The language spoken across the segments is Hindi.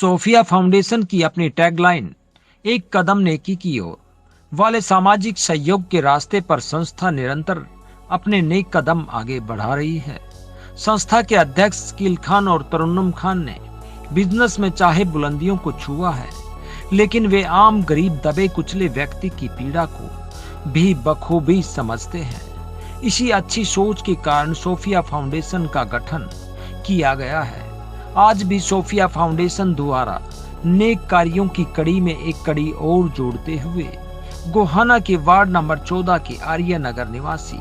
सोफिया फाउंडेशन की अपनी टैगलाइन एक कदम नेकी की ओर वाले सामाजिक सहयोग के रास्ते पर संस्था निरंतर अपने नेक कदम आगे बढ़ा रही है। संस्था के अध्यक्ष शकील खान और तरन्नुम खान ने बिजनेस में चाहे बुलंदियों को छुआ है, लेकिन वे आम गरीब दबे कुचले व्यक्ति की पीड़ा को भी बखूबी समझते हैं। इसी अच्छी सोच के कारण सोफिया फाउंडेशन का गठन किया गया है। आज भी सोफिया फाउंडेशन द्वारा नेक कार्यों की कड़ी में एक कड़ी और जोड़ते हुए गोहाना के वार्ड नंबर 14 के आर्य नगर निवासी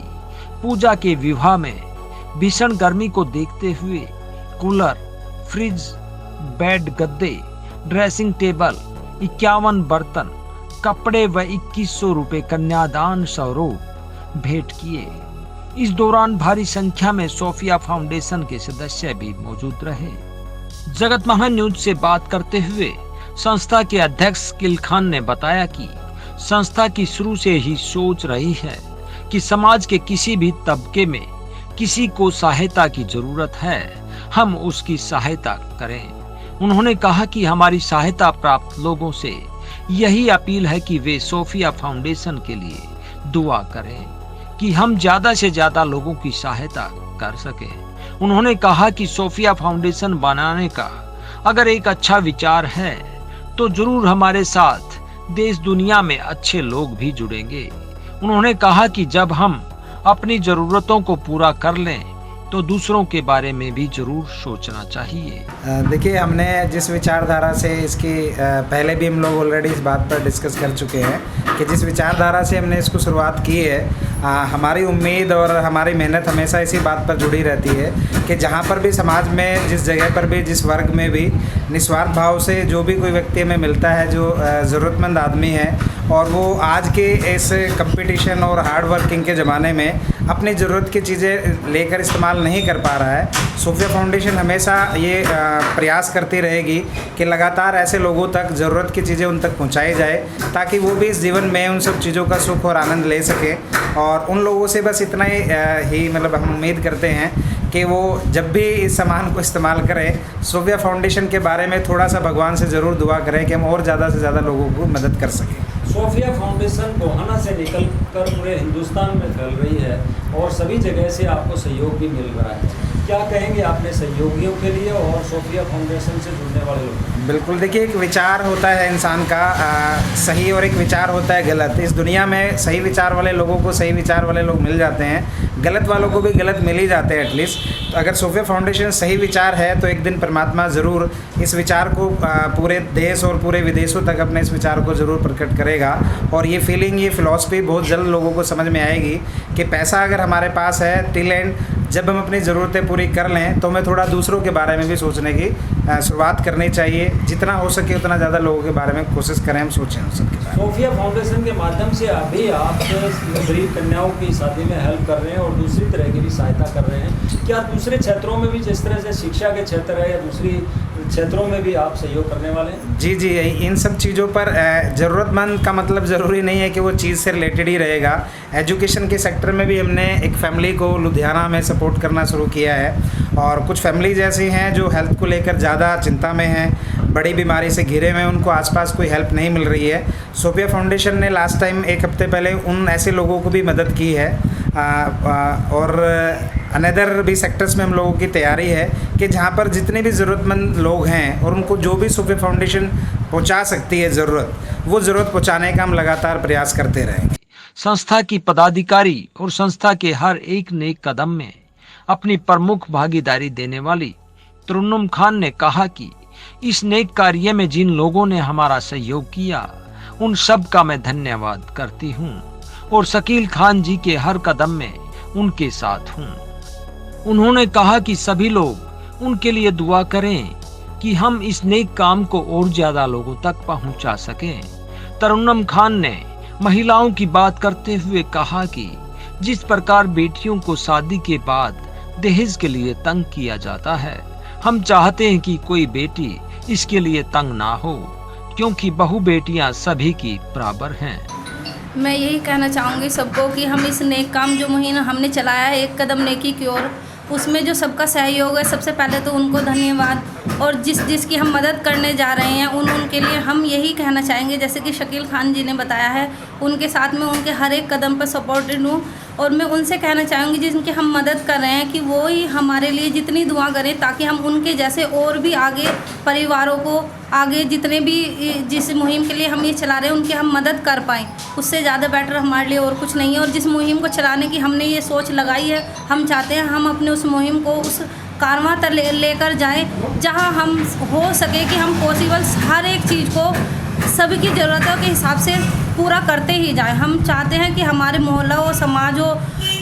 पूजा के विवाह में भीषण गर्मी को देखते हुए कूलर, फ्रिज, बेड, गद्दे, ड्रेसिंग टेबल, 51 बर्तन, कपड़े व 2100 रुपए कन्यादान स्वरूप भेंट किए। इस दौरान भारी संख्या में सोफिया फाउंडेशन के सदस्य भी मौजूद रहे। जगत महान न्यूज से बात करते हुए संस्था के अध्यक्ष शकील खान ने बताया कि संस्था की शुरू से ही सोच रही है कि समाज के किसी भी तबके में किसी को सहायता की जरूरत है, हम उसकी सहायता करें। उन्होंने कहा कि हमारी सहायता प्राप्त लोगों से यही अपील है कि वे सोफिया फाउंडेशन के लिए दुआ करें कि हम ज्यादा से ज्यादा लोगों की सहायता कर सकें। उन्होंने कहा कि सोफिया फाउंडेशन बनाने का अगर एक अच्छा विचार है तो जरूर हमारे साथ देश दुनिया में अच्छे लोग भी जुड़ेंगे। उन्होंने कहा कि जब हम अपनी जरूरतों को पूरा कर लें तो दूसरों के बारे में भी जरूर सोचना चाहिए। देखिए, हमने जिस विचारधारा से इसकी पहले भी हम लोग ऑलरेडी इस बात पर डिस्कस कर चुके हैं कि जिस विचारधारा से हमने इसको शुरुआत की है, हमारी उम्मीद और हमारी मेहनत हमेशा इसी बात पर जुड़ी रहती है कि जहाँ पर भी समाज में, जिस जगह पर भी, जिस वर्ग में भी निस्वार्थ भाव से जो भी कोई व्यक्ति हमें मिलता है जो ज़रूरतमंद आदमी है और वो आज के इस कंपटीशन और हार्ड वर्किंग के ज़माने में अपनी ज़रूरत की चीज़ें लेकर इस्तेमाल नहीं कर पा रहा है, सोफिया फाउंडेशन हमेशा ये प्रयास करती रहेगी कि लगातार ऐसे लोगों तक ज़रूरत की चीज़ें उन तक पहुंचाई जाए ताकि वो भी इस जीवन में उन सब चीज़ों का सुख और आनंद ले सके। और उन लोगों से बस इतना ही मतलब हम उम्मीद करते हैं कि वो जब भी इस सामान को इस्तेमाल करें, सोफिया फाउंडेशन के बारे में थोड़ा सा भगवान से ज़रूर दुआ करें कि हम और ज़्यादा से ज़्यादा लोगों को मदद कर सकें। सोफिया फाउंडेशन गोहाना से निकलकर पूरे हिंदुस्तान में फैल रही है और सभी जगह से आपको सहयोग भी मिल रहा है। क्या कहेंगे आपने सहयोगियों के लिए और सोफिया फाउंडेशन से जुड़ने वाले लोग? बिल्कुल, देखिए, एक विचार होता है इंसान का सही और एक विचार होता है गलत। इस दुनिया में सही विचार वाले लोगों को सही विचार वाले लोग मिल जाते हैं, गलत वालों को भी गलत मिल ही जाते हैं एटलीस्ट। तो अगर सोफिया फाउंडेशन सही विचार है तो एक दिन परमात्मा ज़रूर इस विचार को पूरे देश और पूरे विदेशों तक अपने इस विचार को ज़रूर प्रकट करेगा। और ये फीलिंग, ये फ़िलॉसफी बहुत जल्द लोगों को समझ में आएगी कि पैसा अगर हमारे पास है, टिल एंड जब हम अपनी ज़रूरतें पूरी कर लें तो हमें थोड़ा दूसरों के बारे में भी सोचने की शुरुआत करनी चाहिए। जितना हो सके उतना ज़्यादा लोगों के बारे में कोशिश करें, हम सोचें उन सबके बारे में। सोफिया फाउंडेशन के माध्यम से अभी आप गरीब कन्याओं की शादी में हेल्प कर रहे हैं और दूसरी तरह की भी सहायता कर रहे हैं। क्या दूसरे क्षेत्रों में भी, जिस तरह से शिक्षा के क्षेत्र है या दूसरी क्षेत्रों में भी आप सहयोग करने वाले हैं? जी जी, इन सब चीज़ों पर ज़रूरतमंद का मतलब ज़रूरी नहीं है कि वो चीज़ से रिलेटेड ही रहेगा। एजुकेशन के सेक्टर में भी हमने एक फैमिली को लुधियाना में सपोर्ट करना शुरू किया है और कुछ फैमिलीज ऐसी हैं जो हेल्थ को लेकर ज़्यादा चिंता में हैं, बड़ी बीमारी से घिरे हुए हैं, उनको आसपास कोई हेल्प नहीं मिल रही है। सोफिया फाउंडेशन ने लास्ट टाइम एक हफ्ते पहले उन ऐसे लोगों को भी मदद की है और अनदर भी सेक्टर्स में हम लोगों की तैयारी है कि जहाँ पर जितने भी ज़रूरतमंद लोग हैं और उनको जो भी सोफिया फाउंडेशन पहुँचा सकती है ज़रूरत, वो ज़रूरत पहुँचाने का हम लगातार प्रयास करते रहेंगे। संस्था की पदाधिकारी और संस्था के हर एक नेक कदम में अपनी प्रमुख भागीदारी देने वाली तरन्नुम खान ने कहा कि इस नेक कार्य में जिन लोगों ने हमारा सहयोग किया उन सब का मैं धन्यवाद करती हूँ और शकील खान जी के हर कदम में उनके साथ हूँ। उन्होंने कहा कि सभी लोग उनके लिए दुआ करें कि हम इस नेक काम को और ज्यादा लोगों तक पहुंचा सकें। तरन्नुम खान ने महिलाओं की बात करते हुए कहा कि जिस प्रकार बेटियों को शादी के बाद दहेज के लिए तंग किया जाता है, हम चाहते हैं कि कोई बेटी इसके लिए तंग ना हो, क्योंकि बहु बेटियां सभी की बराबर हैं। मैं यही कहना चाहूँगी सबको कि हम इस नेक काम जो मुहिम हमने चलाया है, एक कदम नेकी की ओर, उसमें जो सबका सहयोग है, सबसे पहले तो उनको धन्यवाद। और जिसकी हम मदद करने जा रहे हैं उनके लिए हम यही कहना चाहेंगे, जैसे कि शकील खान जी ने बताया है, उनके साथ में उनके हर एक कदम पर सपोर्टेड हूँ। और मैं उनसे कहना चाहूँगी जिनकी हम मदद कर रहे हैं कि वो ही हमारे लिए जितनी दुआ करें, ताकि हम उनके जैसे और भी आगे परिवारों को आगे जितने भी जिस मुहिम के लिए हम ये चला रहे हैं उनकी हम मदद कर पाएँ। उससे ज़्यादा बेटर हमारे लिए और कुछ नहीं है। और जिस मुहिम को चलाने की हमने ये सोच लगाई है, हम चाहते हैं हम अपने उस मुहिम को उस कारवां तक लेकर जाएं जहां हम हो सके कि हम पॉसिबल हर एक चीज़ को सभी की ज़रूरतों के हिसाब से पूरा करते ही जाएं। हम चाहते हैं कि हमारे मोहल्ला हो, समाज हो,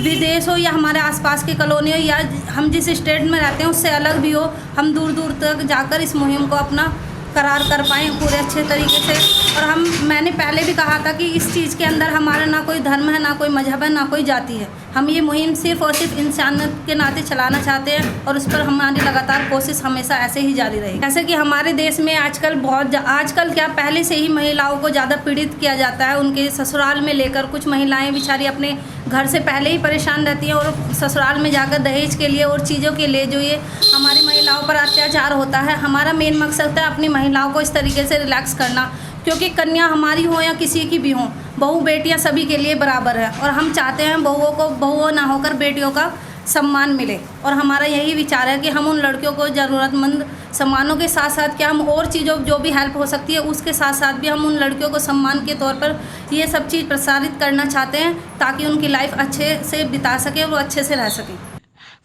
विदेश हो या हमारे आसपास की कॉलोनी हो या हम जिस स्टेट में रहते हैं उससे अलग भी हो, हम दूर दूर तक जाकर इस मुहिम को अपना करार कर पाएँ पूरे अच्छे तरीके से। और मैंने पहले भी कहा था कि इस चीज़ के अंदर हमारा ना कोई धर्म है, ना कोई मजहब है, ना कोई जाति है। हम ये मुहिम सिर्फ और सिर्फ इंसानियत के नाते चलाना चाहते हैं और उस पर हमारी लगातार कोशिश हमेशा ऐसे ही जारी रहेगी। जैसे कि हमारे देश में आजकल क्या पहले से ही महिलाओं को ज़्यादा पीड़ित किया जाता है, उनके ससुराल में लेकर। कुछ महिलाएं बेचारी अपने घर से पहले ही परेशान रहती हैं और ससुराल में जाकर दहेज के लिए और चीज़ों के लिए जो ये हमारी महिलाओं पर अत्याचार होता है। हमारा मेन मकसद है अपनी महिलाओं को इस तरीके से रिलैक्स करना, क्योंकि कन्या हमारी हो या किसी की भी हो, बहू बेटियां सभी के लिए बराबर है। और हम चाहते हैं बहुओं ना होकर बेटियों का सम्मान मिले। और हमारा यही विचार है कि हम उन लड़कियों को ज़रूरतमंद सम्मानों के साथ साथ क्या हम और चीज़ों जो भी हेल्प हो सकती है उसके साथ साथ भी हम उन लड़कियों को सम्मान के तौर पर ये सब चीज़ प्रसारित करना चाहते हैं, ताकि उनकी लाइफ अच्छे से बिता सके और वो अच्छे से रह सके।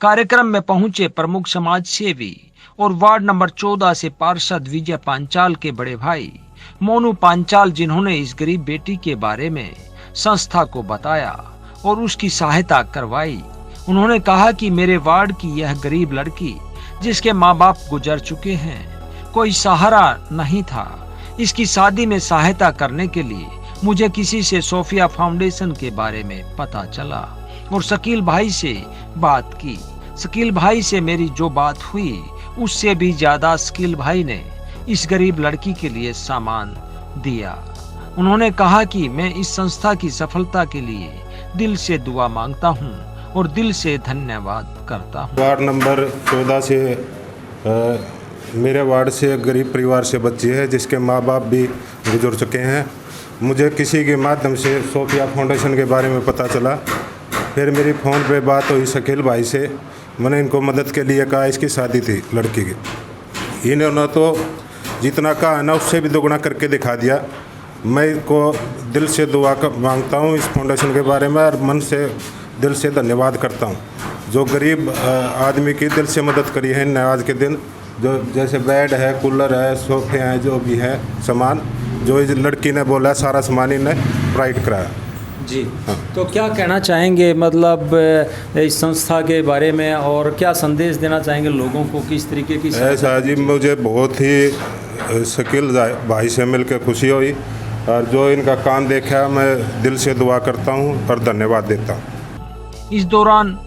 कार्यक्रम में पहुंचे प्रमुख समाज सेवी और वार्ड नंबर 14 से पार्षद विजय पांचाल के बड़े भाई मोनू पांचाल, जिन्होंने इस गरीब बेटी के बारे में संस्था को बताया और उसकी सहायता करवाई। उन्होंने कहा कि मेरे वार्ड की यह गरीब लड़की, जिसके माँ बाप गुजर चुके हैं, कोई सहारा नहीं था। इसकी शादी में सहायता करने के लिए मुझे किसी से सोफिया फाउंडेशन के बारे में पता चला और शकील भाई से बात की। शकील भाई से मेरी जो बात हुई उससे भी ज्यादा शकील भाई ने इस गरीब लड़की के लिए सामान दिया। उन्होंने कहा कि मैं इस संस्था की सफलता के लिए दिल से दुआ मांगता हूं और दिल से धन्यवाद करता हूं। वार्ड नंबर 14 से मेरे वार्ड से एक गरीब परिवार से बच्ची है जिसके माँ बाप भी गुजर चुके हैं। मुझे किसी के माध्यम से सोफिया फाउंडेशन के बारे में पता चला, फिर मेरी फ़ोन पे बात हुई शकील भाई से। मैंने इनको मदद के लिए कहा, इसकी शादी थी लड़की की, इन्होंने तो जितना कहा ना उससे भी दोगुना करके दिखा दिया। मैं इनको दिल से दुआ मांगता हूँ इस फाउंडेशन के बारे में और मन से दिल से धन्यवाद करता हूँ। जो गरीब आदमी की दिल से मदद करी है इन्हें आज के दिन, जो जैसे बेड है, कूलर है, सोफे हैं, जो भी है सामान, जो इस लड़की ने बोला सारा सामान इन्हें प्रोवाइड कराया जी। हाँ। तो क्या कहना चाहेंगे मतलब इस संस्था के बारे में और क्या संदेश देना चाहेंगे लोगों को, किस तरीके की? ऐसा जी, मुझे बहुत ही शकील भाई से मिलकर खुशी हुई और जो इनका काम देखा मैं दिल से दुआ करता हूँ और धन्यवाद देता हूँ। इस दौरान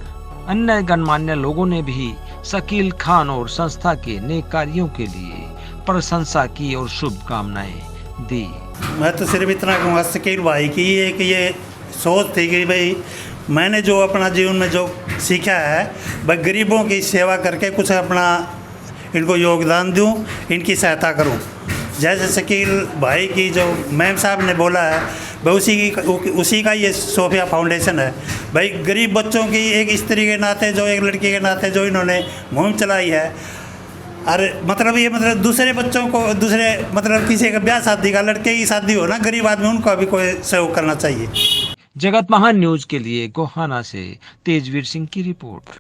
अन्य गणमान्य लोगों ने भी शकील खान और संस्था के नेक कार्यों के लिए प्रशंसा की और शुभकामनाएं दी। मैं तो सिर्फ इतना कहूँगा शकील भाई की एक ये सोच थी कि भाई मैंने जो अपना जीवन में जो सीखा है भाई गरीबों की सेवा करके कुछ अपना इनको योगदान दूं, इनकी सहायता करूं। जैसे शकील भाई की जो मैम साहब ने बोला है भाई उसी का ये सोफिया फाउंडेशन है। भाई गरीब बच्चों की एक स्त्री के नाते, जो एक लड़की के नाते जो इन्होंने मुहिम चलाई है, अरे मतलब ये मतलब दूसरे बच्चों को मतलब किसी का ब्याह शादी का, लड़के की शादी हो ना, गरीब आदमी, उनको भी कोई सहयोग करना चाहिए। जगत महान न्यूज के लिए गोहाना से तेजवीर सिंह की रिपोर्ट।